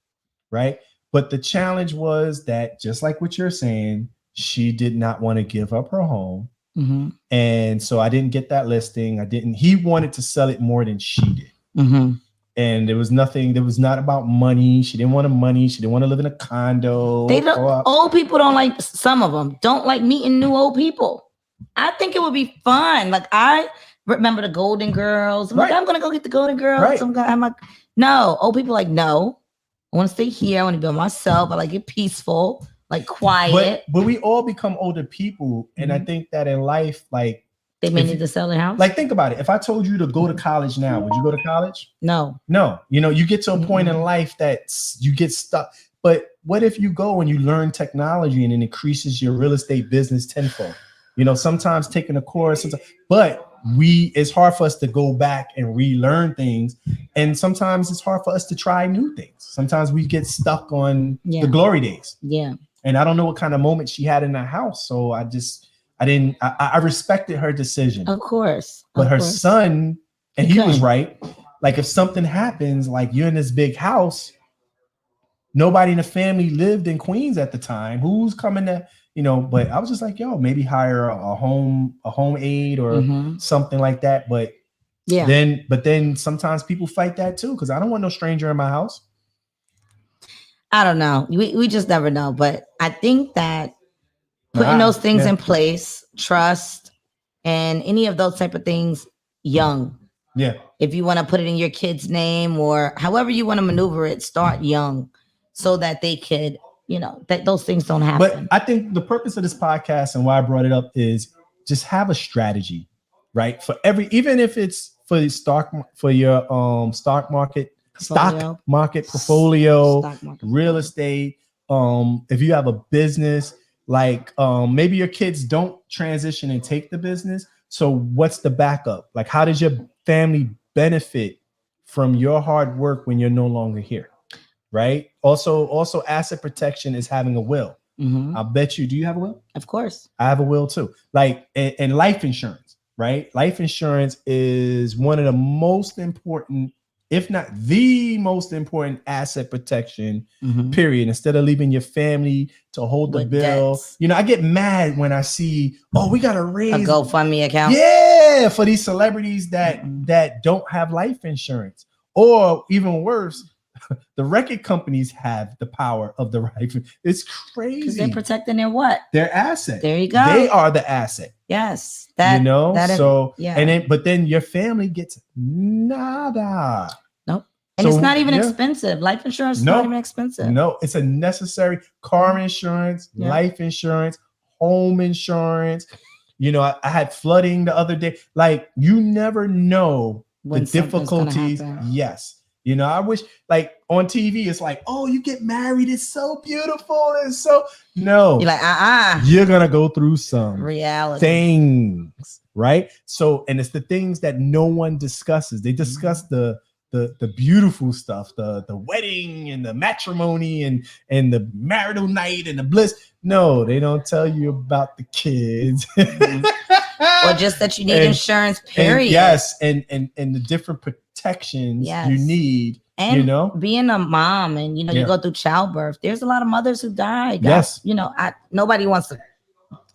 right? But the challenge was that, just like what you're saying, she did not want to give up her home. Mm-hmm. And so I didn't get that listing. He wanted to sell it more than she did. Mm-hmm. And there was not about money. She didn't want money. She didn't want to live in a condo. Old people some of them don't like meeting new old people. I think it would be fun. Like, I remember the Golden Girls. I'm like, I'm going to go get the Golden Girls. I'm like, no. Old people like, no. I want to stay here. I want to be by myself. I like it peaceful, like quiet. But we all become older people. And I think that in life, like, they may need to sell their house. Like, think about it. If I told you to go to college now, would you go to college? No. You know, you get to a point in life that you get stuck. But what if you go and you learn technology and it increases your real estate business tenfold? You know, sometimes taking a course, but it's hard for us to go back and relearn things. And sometimes it's hard for us to try new things. Sometimes we get stuck on the glory days. Yeah. And I don't know what kind of moment she had in that house. So I respected her decision. Of course. But her son, and he was right. Like, if something happens, like you're in this big house, nobody in the family lived in Queens at the time. Who's coming to, but I was just like, maybe hire a home aide or something like that. But then sometimes people fight that too, because I don't want no stranger in my house. I don't know. We just never know. But I think that putting those things in place, trust, and any of those type of things young. Yeah. If you want to put it in your kid's name or however you want to maneuver it, start young so that they could, that those things don't happen. But I think the purpose of this podcast and why I brought it up is just have a strategy, right? For even if it's for your stock market portfolio, real estate. If you have a business, like maybe your kids don't transition and take the business. So what's the backup? Like, how does your family benefit from your hard work when you're no longer here? Right. Also asset protection is having a will. Mm-hmm. I'll bet you. Do you have a will? Of course. I have a will too. Like, and life insurance, right? Life insurance is one of the most important, if not the most important asset protection, period. Instead of leaving your family to hold the bill. Debts. I get mad when I see, we got to raise a GoFundMe account. Yeah. For these celebrities that don't have life insurance, or even worse, the record companies have the power of the right. It's crazy. Because they're protecting their what? Their asset. There you go. They are the asset. Yes. And then your family gets nada. Nope. And it's not even expensive. Life insurance is not even expensive. No, it's a necessary car insurance, life insurance, home insurance. I had flooding the other day. Like, you never know when the difficulties. Yes. I wish, like, on TV, it's like, you get married. It's so beautiful. It's so, no. You're like, You're going to go through some reality things, right? So, and it's the things that no one discusses. They discuss the beautiful stuff, the wedding and the matrimony and the marital night and the bliss. No, they don't tell you about the kids. Or just that you need insurance, period. And the different protections you need. And being a mom and you go through childbirth, there's a lot of mothers who die. Nobody wants to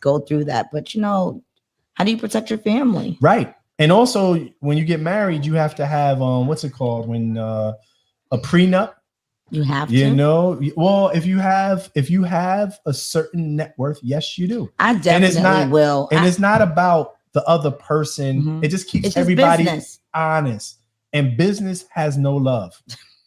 go through that, but how do you protect your family? Right. And also, when you get married, you have to have what's it called when a prenup. You have to. Well, if you have a certain net worth, yes, you do. I definitely will. And it's not about the other person. Mm-hmm. It just keeps everybody honest. And business has no love.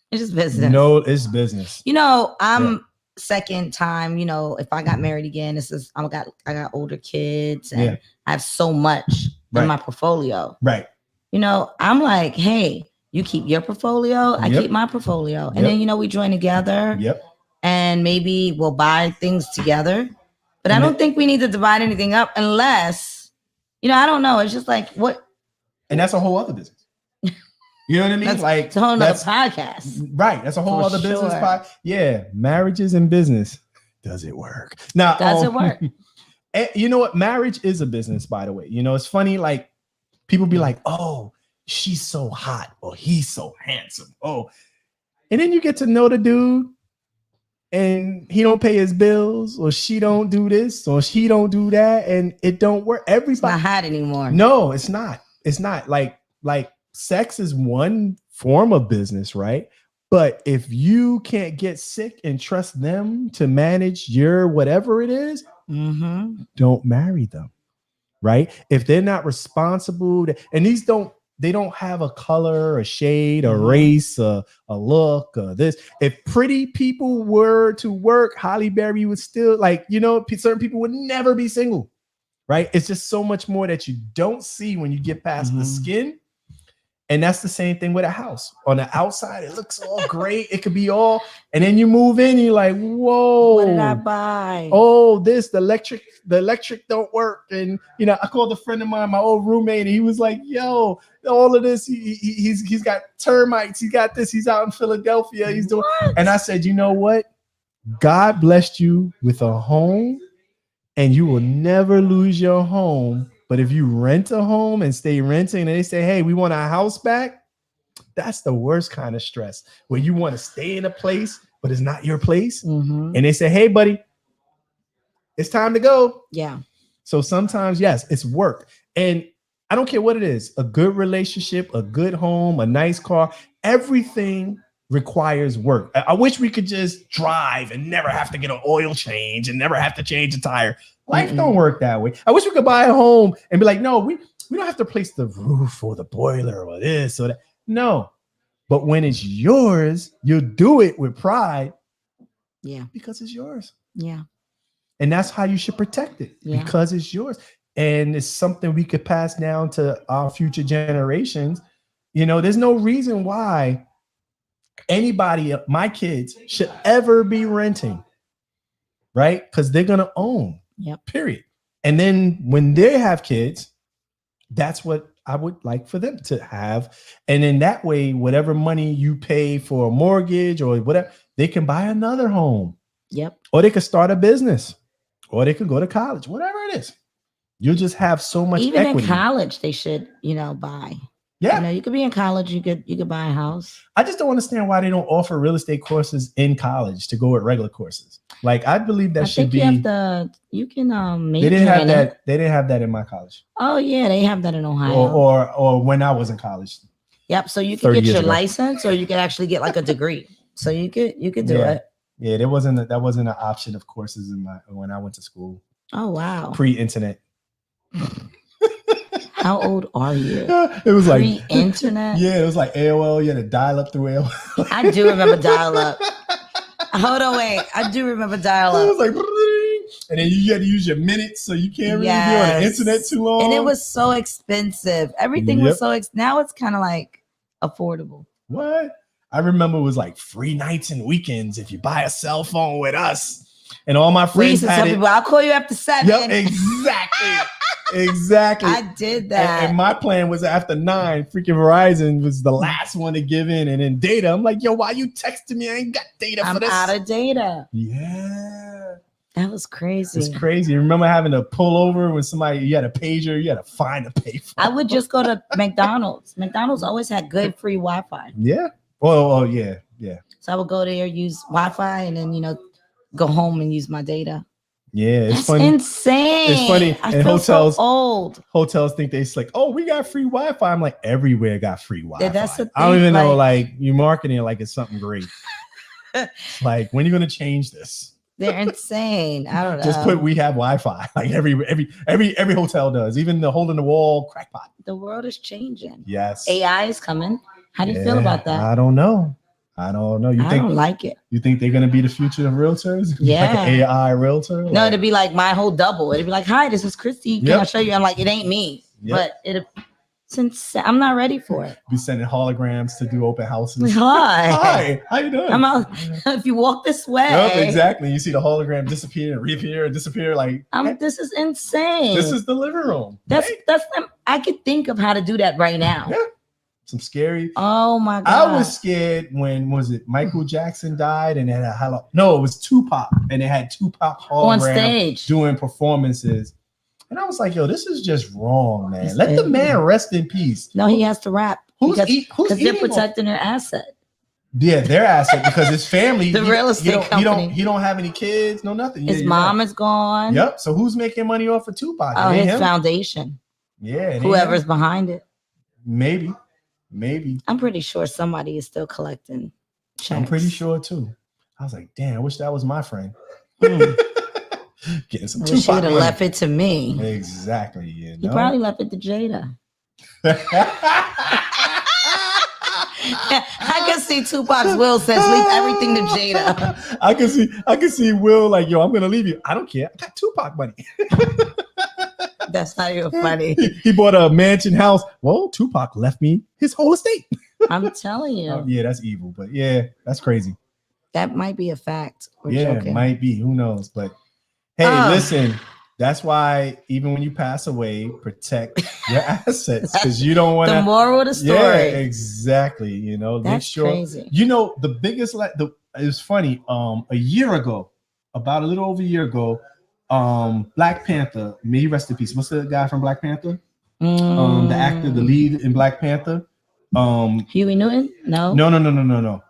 It's just business. No, it's business. I'm second time. If I got married again, I got older kids and I have so much in my portfolio. Right. I'm like, hey, you keep your portfolio, I keep my portfolio. And then, we join together. Yep. And maybe we'll buy things together. But I don't think we need to divide anything up unless, I don't know. It's just like what. And that's a whole other business. You know what I mean? It's a whole other podcast. Right. That's a whole other business podcast. Yeah. Marriages and business. Does it work? Now, does it work? You know what? Marriage is a business, by the way. It's funny. Like, people be like, she's so hot, or he's so handsome. And then you get to know the dude and he don't pay his bills, or she don't do this, or she don't do that. And it don't work. Everybody. It's not hot anymore. No, it's not. It's not like sex is one form of business, right? But if you can't get sick and trust them to manage your whatever it is, don't marry them, right? If they're not responsible, and they don't have a color, a shade, a race, a look, this. If pretty people were to work, Halle Berry would still, certain people would never be single, right? It's just so much more that you don't see when you get past the skin. And that's the same thing with a house. On the outside, it looks all great. It could be all, and then you move in, you're like, whoa. What did I buy? The electric don't work. And I called a friend of mine, my old roommate, and he was like, yo, all of this, he's got termites, he got this, he's out in Philadelphia, he's doing. And I said, you know what? God blessed you with a home, and you will never lose your home. But if you rent a home and stay renting and they say, hey, we want our house back, that's the worst kind of stress, where you want to stay in a place, but it's not your place. And they say, hey, buddy, it's time to go. Yeah. So sometimes, yes, it's work. And I don't care what it is, a good relationship, a good home, a nice car, everything requires work. I wish we could just drive and never have to get an oil change and never have to change a tire. Life don't work that way. I wish we could buy a home and be like, no, we don't have to replace the roof or the boiler or this or that. No. But when it's yours, you'll do it with pride. Yeah. Because it's yours. Yeah. And that's how you should protect it. Yeah. Because it's yours. And it's something we could pass down to our future generations. You know, there's no reason why anybody, my kids, should ever be renting. Right? Because they're going to own. Yep. Period. And then when they have kids, that's what I would like for them to have. And in that way, whatever money you pay for a mortgage or whatever, they can buy another home. Yep. Or they could start a business. Or they could go to college. Whatever it is. You just have so much even equity. In college, they should, buy. Yeah. You could be in college, you could buy a house. I just don't understand why they don't offer real estate courses in college to go with regular courses. Like, I believe that should be. You can They didn't have that. They didn't have that in my college. Oh yeah, they have that in Ohio. Or when I was in college. Yep. So you could get your license, or you could actually get like a degree. So you could do it. Yeah, that wasn't an option of courses when I went to school. Oh wow. Pre-internet. How old are you? It was like pre-internet. Yeah, it was like AOL. You had to dial up through AOL. I do remember dial up. Hold on, wait. I do remember dial up. It was like, and then you had to use your minutes, so you can't really be on the internet too long. And it was so expensive. Everything was so now it's kind of like affordable. What? I remember it was like free nights and weekends if you buy a cell phone with us. And all my friends had it. People, I'll call you after 7. Yep, exactly. Exactly. I did that. And my plan was after 9, freaking Verizon was the last one to give in. And then data, I'm like, yo, why you texting me? I ain't got data for this. I'm out of data. Yeah. That was crazy. It's crazy. You remember having to pull over when you had a pager, you had to find a payphone. I would just go to McDonald's. McDonald's always had good free Wi-Fi. Yeah. Oh, yeah. Yeah. So I would go there, use Wi-Fi, and then, go home and use my data. Yeah, it's That's funny. Insane. It's funny. I and feel hotels, so old. Hotels think they like, oh, we got free Wi-Fi. I'm like, everywhere got free Wi-Fi. Yeah, that's the thing. I don't even know, you marketing it like it's something great. Like, when are you gonna change this? They're insane. I don't know. Just put we have Wi-Fi. Like every hotel does, even the hole in the wall crackpot. The world is changing. Yes. AI is coming. How do you feel about that? I don't know. I don't like it. You think they're gonna be the future of realtors? Yeah. Like an AI realtor? No, it'd be like my whole double. It'd be like, hi, this is Christy. Can I show you? I'm like, it ain't me. Yep. But since I'm not ready for it. Be sending holograms to do open houses. Hi, how you doing? I'm out. If you walk this way. Yep, exactly. You see the hologram disappear and reappear and disappear. Like, this is insane. This is the living room. That's I could think of how to do that right now. Yeah. Some scary. Oh my God. I was scared when Michael Jackson died and it had it was Tupac and it had Tupac hologram on stage doing performances. And I was like, yo, this is just wrong, man. Let the man rest in peace. No, he has to rap. Who's because they're protecting their asset. Yeah, their asset because his family. The real estate company. He don't have any kids, no nothing. His mom is gone. Yep. So who's making money off of Tupac? Oh, his foundation. Yeah. Whoever's behind it. Maybe. I'm pretty sure somebody is still collecting checks. I'm pretty sure too. I was like, damn, I wish that was my friend. Getting some Tupac. She would have left it to me. Exactly. He probably left it to Jada. I can see Tupac's will says leave everything to Jada. I can see Will like, yo, I'm gonna leave you. I don't care. I got Tupac money. That's not even funny. He bought a mansion house. Well, Tupac left me his whole estate. I'm telling you. Yeah, that's evil. But yeah, that's crazy. That might be a fact. It might be. Who knows? But hey, listen. That's why even when you pass away, protect your assets because you don't want to. The moral of the story. Yeah, exactly. That's make sure. Crazy. The biggest. It was funny. A year ago, about a little over a year ago, Black Panther. May he rest in peace. What's the guy from Black Panther? The actor, the lead in Black Panther. Huey Newton? No. No.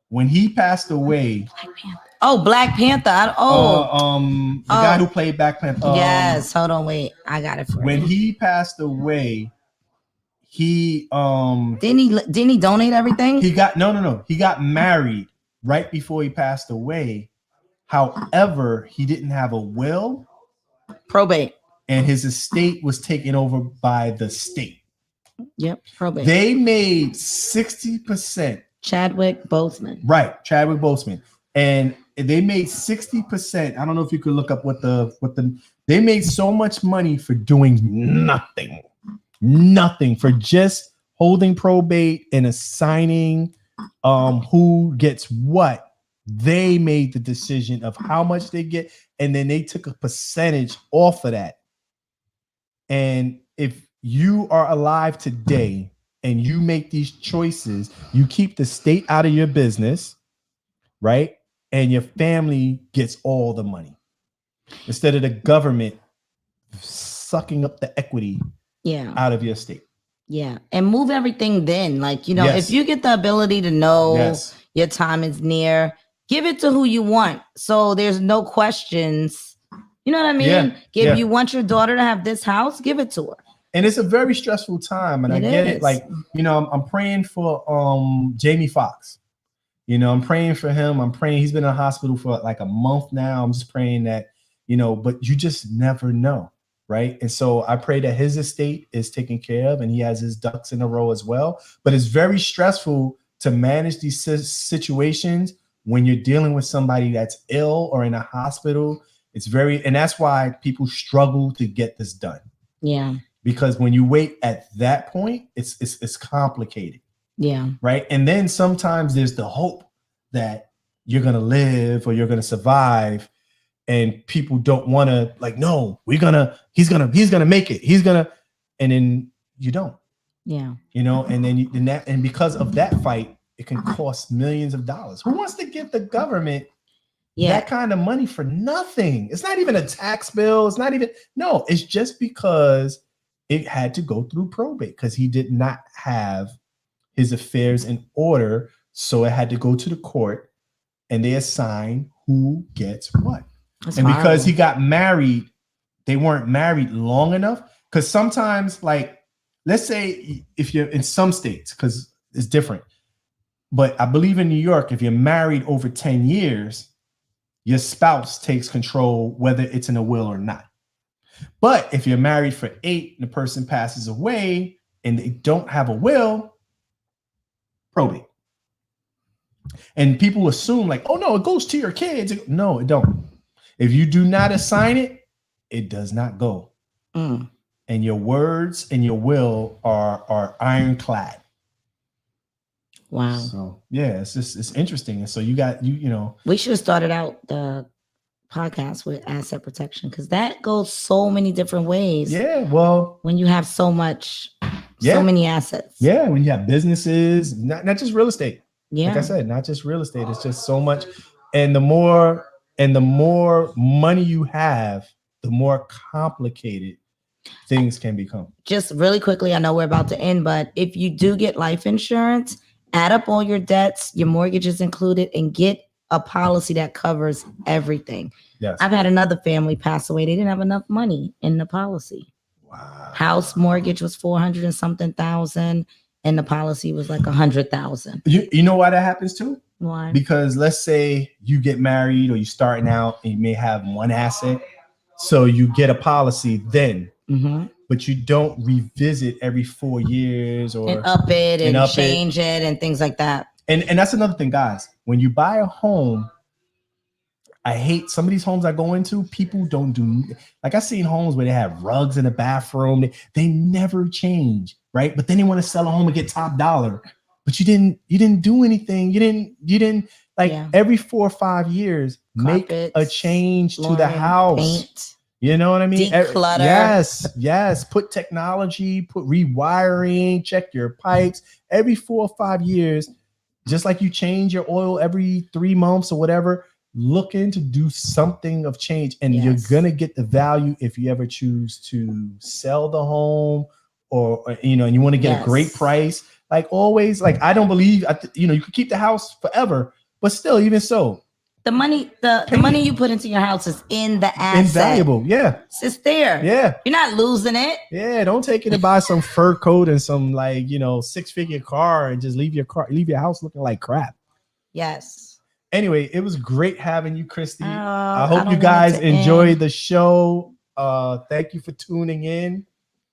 When he passed away. Black Panther. Oh, Black Panther. The guy who played Black Panther. Yes. Hold on. Wait. I got it for you. When he passed away, he didn't he donate everything? He got no. He got married right before he passed away. However, he didn't have a will. Probate. And his estate was taken over by the state. Yep, probate. They made 60%. Chadwick Boseman. Right, Chadwick Boseman. And they made 60%. I don't know if you could look up what the they made so much money for doing nothing. Nothing, for just holding probate and assigning who gets what. They made the decision of how much they get, and then they took a percentage off of that. And if you are alive today and you make these choices, you keep the state out of your business, right? And your family gets all the money instead of the government sucking up the equity out of your estate. Yeah. And move everything then. Like, you know, if you get the ability to know your time is near, give it to who you want. So there's no questions. You know what I mean? If you want your daughter to have this house, give it to her. And it's a very stressful time. And I get it. Like, you know, I'm praying for Jamie Foxx. You know, I'm praying for him. I'm praying. He's been in the hospital for like a month now. I'm just praying that, you know, but you just never know. Right. And so I pray that his estate is taken care of and he has his ducks in a row as well. But it's very stressful to manage these situations when you're dealing with somebody that's ill or in a hospital. It's very, and that's why people struggle to get this done. Yeah. Because when you wait at that point, it's complicated. Yeah. Right. And then sometimes there's the hope that you're going to live or you're going to survive. And people don't want to, like, no, he's going to make it. And then you don't. Yeah. You know, and then and because of that fight, it can cost millions of dollars. Who wants to give the government that kind of money for nothing? It's not even a tax bill. It's not even, no, it's just because it had to go through probate because he did not have his affairs in order. So it had to go to the court and they assign who gets what. That's and horrible. Because he got married, they weren't married long enough. Because sometimes, like, let's say if you're in some states, because it's different. But I believe in New York, if you're married over 10 years, your spouse takes control, whether it's in a will or not. But if you're married for 8 and the person passes away and they don't have a will, probate. And people assume like, oh no, it goes to your kids. No, it don't. If you do not assign it, it does not go. And your words and your will are ironclad. Wow. So yeah, it's interesting. And so you got you know. We should have started out the podcast with asset protection because that goes so many different ways. Yeah, well, when you have so many assets. Yeah, when you have businesses, not just real estate. Yeah. Like I said, not just real estate. It's just so much. And the more money you have, the more complicated things can become. Just really quickly, I know we're about to end, but if you do get life insurance, add up all your debts, your mortgages included, and get a policy that covers everything. Yes. I've had another family pass away. They didn't have enough money in the policy. Wow. House mortgage was 400 and something thousand, and the policy was like 100,000. You know why that happens too? Why? Because let's say you get married or you're starting out and you may have one asset. So you get a policy then, but you don't revisit every 4 years or and up it and change it and things like that. And that's another thing, guys. When you buy a home, I hate some of these homes I go into. People don't do, like I've seen homes where they have rugs in the bathroom. They never change, right? But then they want to sell a home and get top dollar. But you didn't do anything. You didn't like every 4 or 5 years make a change to the house. Paint, you know what I mean? Declutter. Yes. Put technology, put rewiring, check your pipes every 4 or 5 years. Just like you change your oil every 3 months or whatever, look into do something of change, and you're gonna get the value if you ever choose to sell the home or you know, and you want to get a great price. Like always, like I don't believe you know, you could keep the house forever, but still, even so, the money you put into your house is in the asset. Invaluable, it's there. You're not losing it. Don't take it to buy some fur coat and some like, you know, 6-figure car and just leave your house looking like crap. Yes. Anyway, it was great having you, Christy. I hope you guys enjoyed the show. Thank you for tuning in.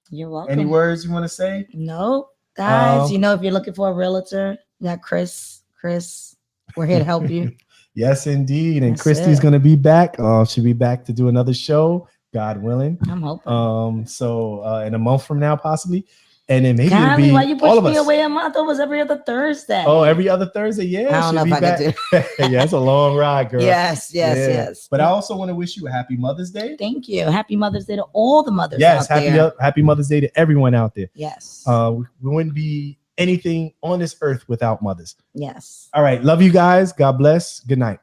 You're welcome. Any words you want to say? No, guys. If you're looking for a realtor, you got Chris. We're here to help you. Yes, indeed. And That's Christy's it. going to be back. She'll be back to do another show, God willing. I'm hoping. So in a month from now, possibly. And then maybe Golly, it'll be why you all pushed of me us. away a month? It was every other Thursday. Oh, every other Thursday? Yeah. I don't know if I could do. Yeah, it's a long ride, girl. Yes. But I also want to wish you a happy Mother's Day. Thank you. Happy Mother's Day to all the mothers out there. Yes, happy Mother's Day to everyone out there. Yes. We wouldn't be anything on this earth without mothers. Yes. All right. Love you guys. God bless. Good night.